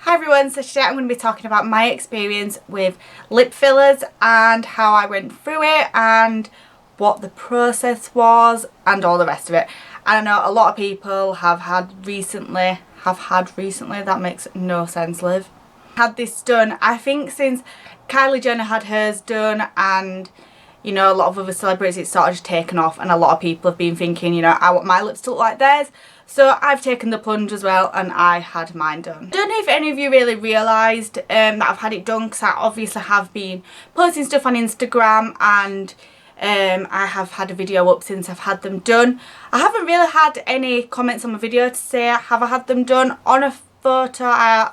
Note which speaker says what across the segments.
Speaker 1: Hi everyone, so today I'm going to be talking about my experience with lip fillers and how I went through it and what the process was and all the rest of it. And I know a lot of people have had recently, that makes no sense, Liv. Had this done, I think since Kylie Jenner had hers done and you know, a lot of other celebrities, it's sort of just taken off, and a lot of people have been thinking, you know, I want my lips to look like theirs. So I've taken the plunge as well and I had mine done. I don't know if any of you really realised that I've had it done, because I obviously have been posting stuff on Instagram and I have had a video up since I've had them done. I haven't really had any comments on my video to say have I had them done. On a photo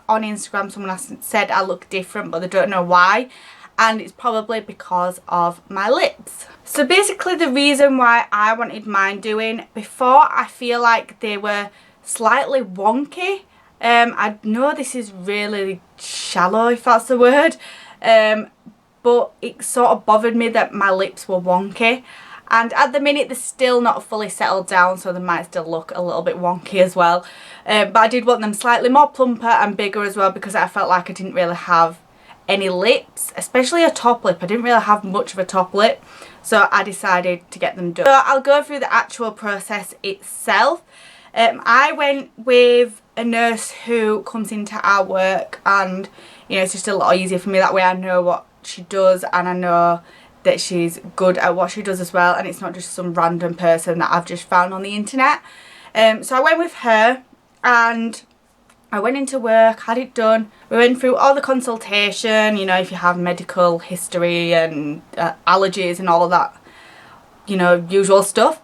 Speaker 1: on Instagram someone has said I look different, but they don't know why. And it's probably because of my lips. So basically the reason why I wanted mine doing, before I feel like they were slightly wonky. I know this is really shallow, if that's the word, but it sort of bothered me that my lips were wonky. And at the minute they're still not fully settled down, so they might still look a little bit wonky as well. But I did want them slightly more plumper and bigger as well, because I felt like I didn't really have any lips, especially a top lip. I didn't really have much of a top lip, so I decided to get them done. So I'll go through the actual process itself. I went with a nurse who comes into our work, and you know, it's just a lot easier for me that way. I know what she does and I know that she's good at what she does as well, and it's not just some random person that I've just found on the internet. So I went with her and I went into work, had it done. We went through all the consultation, you know, if you have medical history and allergies and all of that, you know, usual stuff.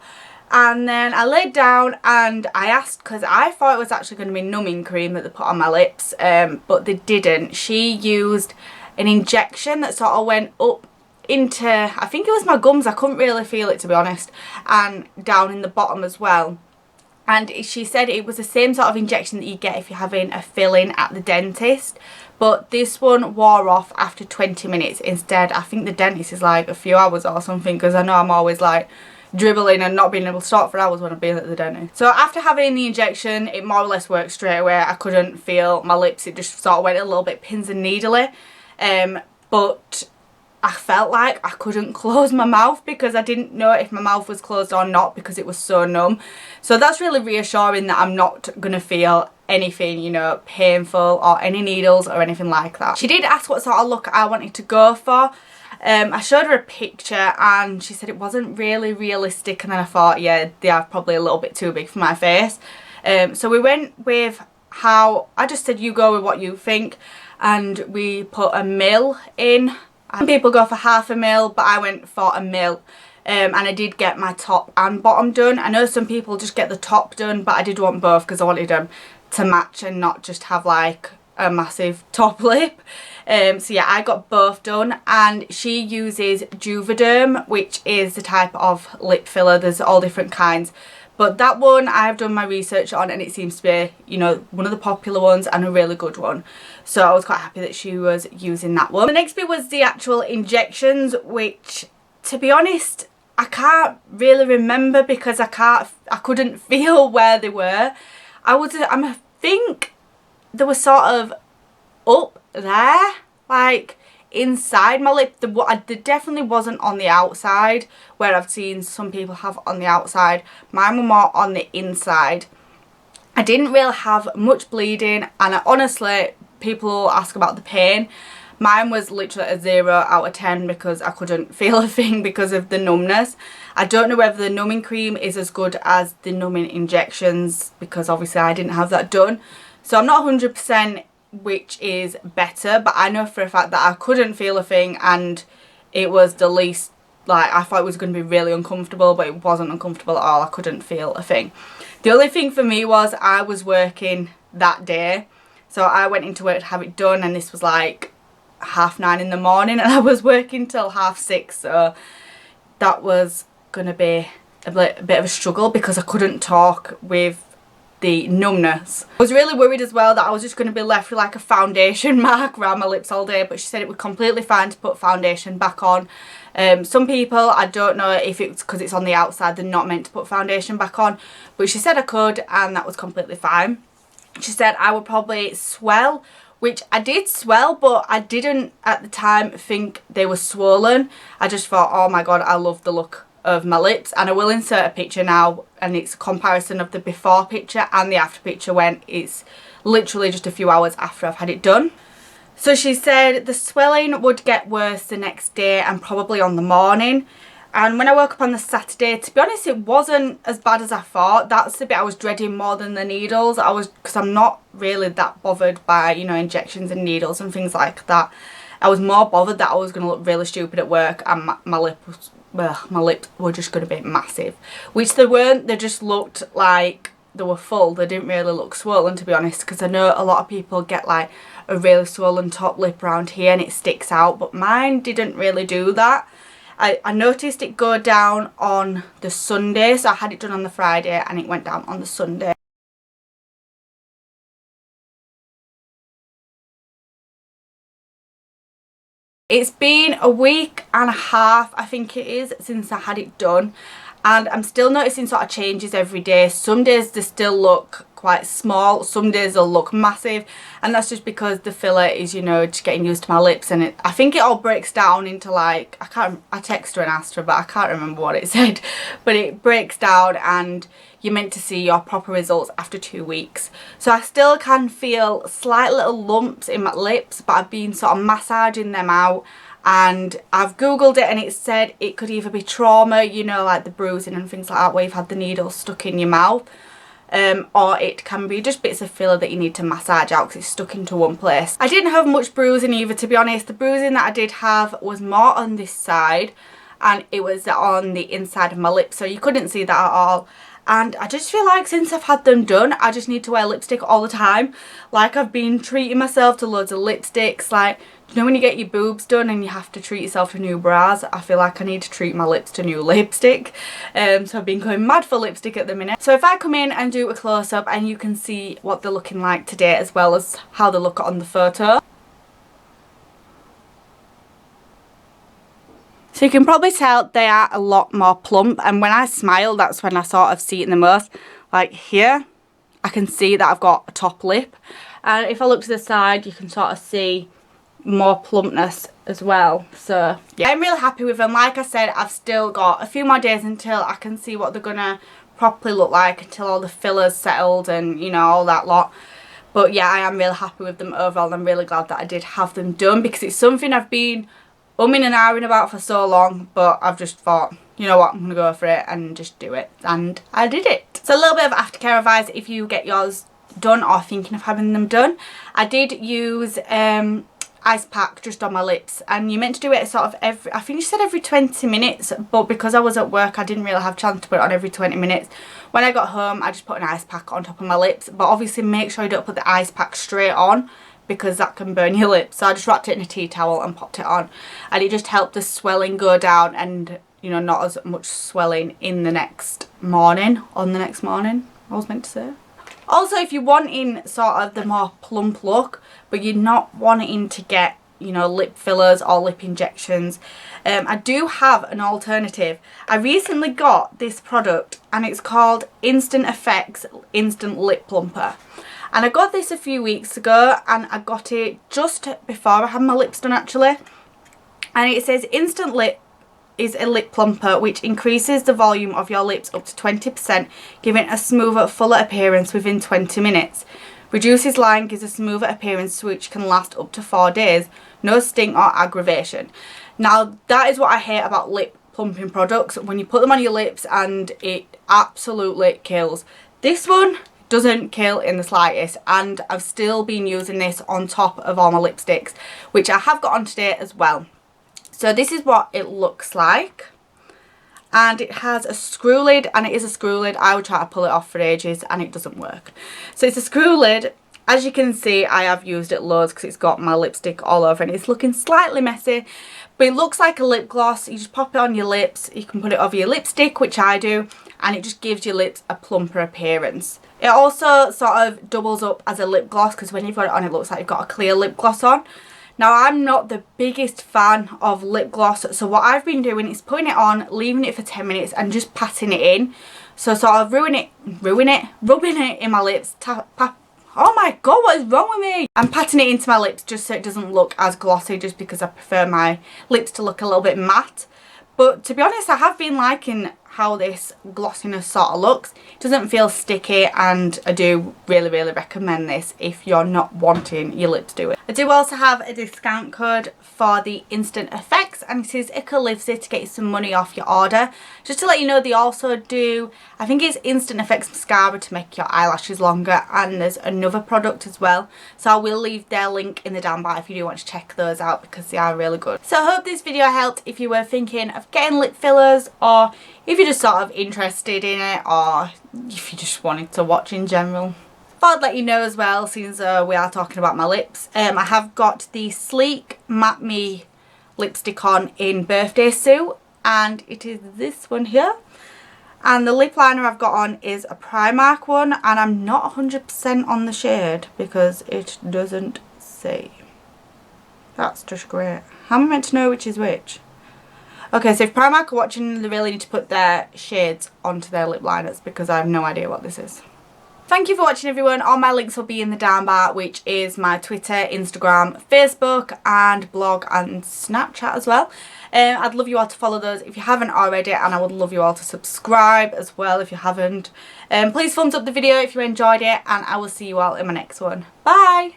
Speaker 1: And then I laid down and I asked, because I thought it was actually going to be numbing cream that they put on my lips, but they didn't. She used an injection that sort of went up into, I think it was my gums, I couldn't really feel it to be honest, and down in the bottom as well. And she said it was the same sort of injection that you get if you're having a filling at the dentist. But this one wore off after 20 minutes instead. I think the dentist is like a few hours or something, because I know I'm always like dribbling and not being able to stop for hours when I've been at the dentist. So after having the injection, it more or less worked straight away. I couldn't feel my lips. It just sort of went a little bit pins and needly. But I felt like I couldn't close my mouth, because I didn't know if my mouth was closed or not, because it was so numb. So that's really reassuring that I'm not going to feel anything, you know, painful or any needles or anything like that. She did ask what sort of look I wanted to go for. I showed her a picture and she said it wasn't really realistic, and then I thought, yeah, they are probably a little bit too big for my face. So we went with how, I just said you go with what you think, and we put 1 ml in. Some people go for half a ml, but I went for 1 ml. And I did get my top and bottom done. I know some people just get the top done, but I did want both because I wanted them to match and not just have like a massive top lip. So yeah, I got both done, and she uses Juvederm, which is the type of lip filler. There's all different kinds. But that one I've done my research on, and it seems to be, you know, one of the popular ones and a really good one. So I was quite happy that she was using that one. The next bit was the actual injections, which, to be honest, I can't really remember because I couldn't feel where they were. I think they were sort of up there, like inside my lip. They definitely wasn't on the outside where I've seen some people have on the outside. Mine were more on the inside. I didn't really have much bleeding, and honestly, people ask about the pain. Mine was literally a 0 out of 10 because I couldn't feel a thing because of the numbness. I don't know whether the numbing cream is as good as the numbing injections, because obviously I didn't have that done. So I'm not 100% which is better, but I know for a fact that I couldn't feel a thing, and it was the least, like, I thought it was going to be really uncomfortable, but it wasn't uncomfortable at all. I couldn't feel a thing. The only thing for me was I was working that day, so I went into work to have it done, and this was like 9:30 in the morning, and I was working till 6:30, so that was going to be a bit of a struggle because I couldn't talk with the numbness. I was really worried as well that I was just going to be left with like a foundation mark around my lips all day, but she said it was completely fine to put foundation back on. Some people, I don't know if it's because it's on the outside, they're not meant to put foundation back on, but she said I could, and that was completely fine. She said I would probably swell which I did swell, but I didn't at the time think they were swollen. I just thought, oh my god, I love the look of my lips. And I will insert a picture now, and it's a comparison of the before picture and the after picture when it's literally just a few hours after I've had it done. So she said the swelling would get worse the next day and probably on the morning. And when I woke up on the Saturday, to be honest, it wasn't as bad as I thought. That's the bit I was dreading more than the needles. Because I'm not really that bothered by, you know, injections and needles and things like that. I was more bothered that I was going to look really stupid at work and my lips were just going to be massive. Which they weren't. They just looked like they were full. They didn't really look swollen, to be honest, because I know a lot of people get like a really swollen top lip around here and it sticks out, but mine didn't really do that. I noticed it go down on the Sunday, so I had it done on the Friday and it went down on the Sunday. It's been a week and a half, I think it is, since I had it done, and I'm still noticing sort of changes every day. Some days they still look quite small, some days they'll look massive, and that's just because the filler is, you know, just getting used to my lips. And I think it all breaks down into like, I texted her and asked her, but I can't remember what it said, but it breaks down and you're meant to see your proper results after 2 weeks. So I still can feel slight little lumps in my lips, but I've been sort of massaging them out, and I've googled it and it said it could either be trauma, you know, like the bruising and things like that where you've had the needle stuck in your mouth, or it can be just bits of filler that you need to massage out because it's stuck into one place. I didn't have much bruising either, to be honest. The bruising that I did have was more on this side and it was on the inside of my lips, so you couldn't see that at all. And I just feel like since I've had them done, I just need to wear lipstick all the time. Like, I've been treating myself to loads of lipsticks. Like, you know when you get your boobs done and you have to treat yourself to new bras? I feel like I need to treat my lips to new lipstick. So I've been going mad for lipstick at the minute. So if I come in and do a close-up and you can see what they're looking like today as well as how they look on the photo. So you can probably tell they are a lot more plump, and when I smile, that's when I sort of see it the most. Like here, I can see that I've got a top lip, and if I look to the side, you can sort of see more plumpness as well. So yeah, I'm really happy with them. Like I said, I've still got a few more days until I can see what they're gonna properly look like, until all the fillers settled and, you know, all that lot. But yeah, I am really happy with them overall, and I'm really glad that I did have them done, because it's something I've been umming and ahhing about for so long, but I've just thought, you know what, I'm going to go for it and just do it, and I did it. So a little bit of aftercare advice if you get yours done or thinking of having them done. I did use ice pack just on my lips, and you're meant to do it sort of every, I think you said every 20 minutes, but because I was at work I didn't really have a chance to put it on every 20 minutes. When I got home I just put an ice pack on top of my lips, but obviously make sure you don't put the ice pack straight on, because that can burn your lips. So I just wrapped it in a tea towel and popped it on, and it just helped the swelling go down, and, you know, not as much swelling in the next morning, on the next morning, I was meant to say. Also, if you're wanting sort of the more plump look, but you're not wanting to get, you know, lip fillers or lip injections, I do have an alternative. I recently got this product and it's called Instant Effects Instant Lip Plumper. And I got this a few weeks ago, and I got it just before I had my lips done actually. And it says Instant Lip is a lip plumper which increases the volume of your lips up to 20%, giving a smoother, fuller appearance within 20 minutes. Reduces line, gives a smoother appearance which can last up to 4 days. No sting or aggravation. Now that is what I hate about lip plumping products, when you put them on your lips and it absolutely kills. This one doesn't kill in the slightest, and I've still been using this on top of all my lipsticks, which I have got on today as well. So this is what it looks like, and it has a screw lid, and it is a screw lid. I would try to pull it off for ages and it doesn't work. So it's a screw lid. As you can see, I have used it loads because it's got my lipstick all over and it's looking slightly messy, but it looks like a lip gloss. You just pop it on your lips, you can put it over your lipstick, which I do, and it just gives your lips a plumper appearance. It also sort of doubles up as a lip gloss, because when you've got it on, it looks like you've got a clear lip gloss on. Now, I'm not the biggest fan of lip gloss, so what I've been doing is putting it on, leaving it for 10 minutes and just patting it in. So sort of rubbing it in my lips, Oh my god, what is wrong with me? I'm patting it into my lips just so it doesn't look as glossy, just because I prefer my lips to look a little bit matte. But to be honest, I have been liking how this glossiness sort of looks. It doesn't feel sticky, and I do really recommend this if you're not wanting your lips to do it. I do also have a discount code for the Instant Effects, and it is Icolivesy to get you some money off your order. Just to let you know, they also do, I think it's Instant Effects mascara to make your eyelashes longer, and there's another product as well. So I will leave their link in the down bar if you do want to check those out, because they are really good. So I hope this video helped if you were thinking of getting lip fillers, or if you're just sort of interested in it, or if you just wanted to watch in general. Thought I'd let you know as well, since we are talking about my lips. I have got the Sleek Matte Me lipstick on in Birthday Suit, and it is this one here. And the lip liner I've got on is a Primark one, and I'm not 100% on the shade because it doesn't say. That's just great. How am I meant to know which is which? Okay, so if Primark are watching, they really need to put their shades onto their lip liners, because I have no idea what this is. Thank you for watching, everyone. All my links will be in the down bar, which is my Twitter, Instagram, Facebook and blog and Snapchat as well. I'd love you all to follow those if you haven't already, and I would love you all to subscribe as well if you haven't. Please thumbs up the video if you enjoyed it, and I will see you all in my next one. Bye!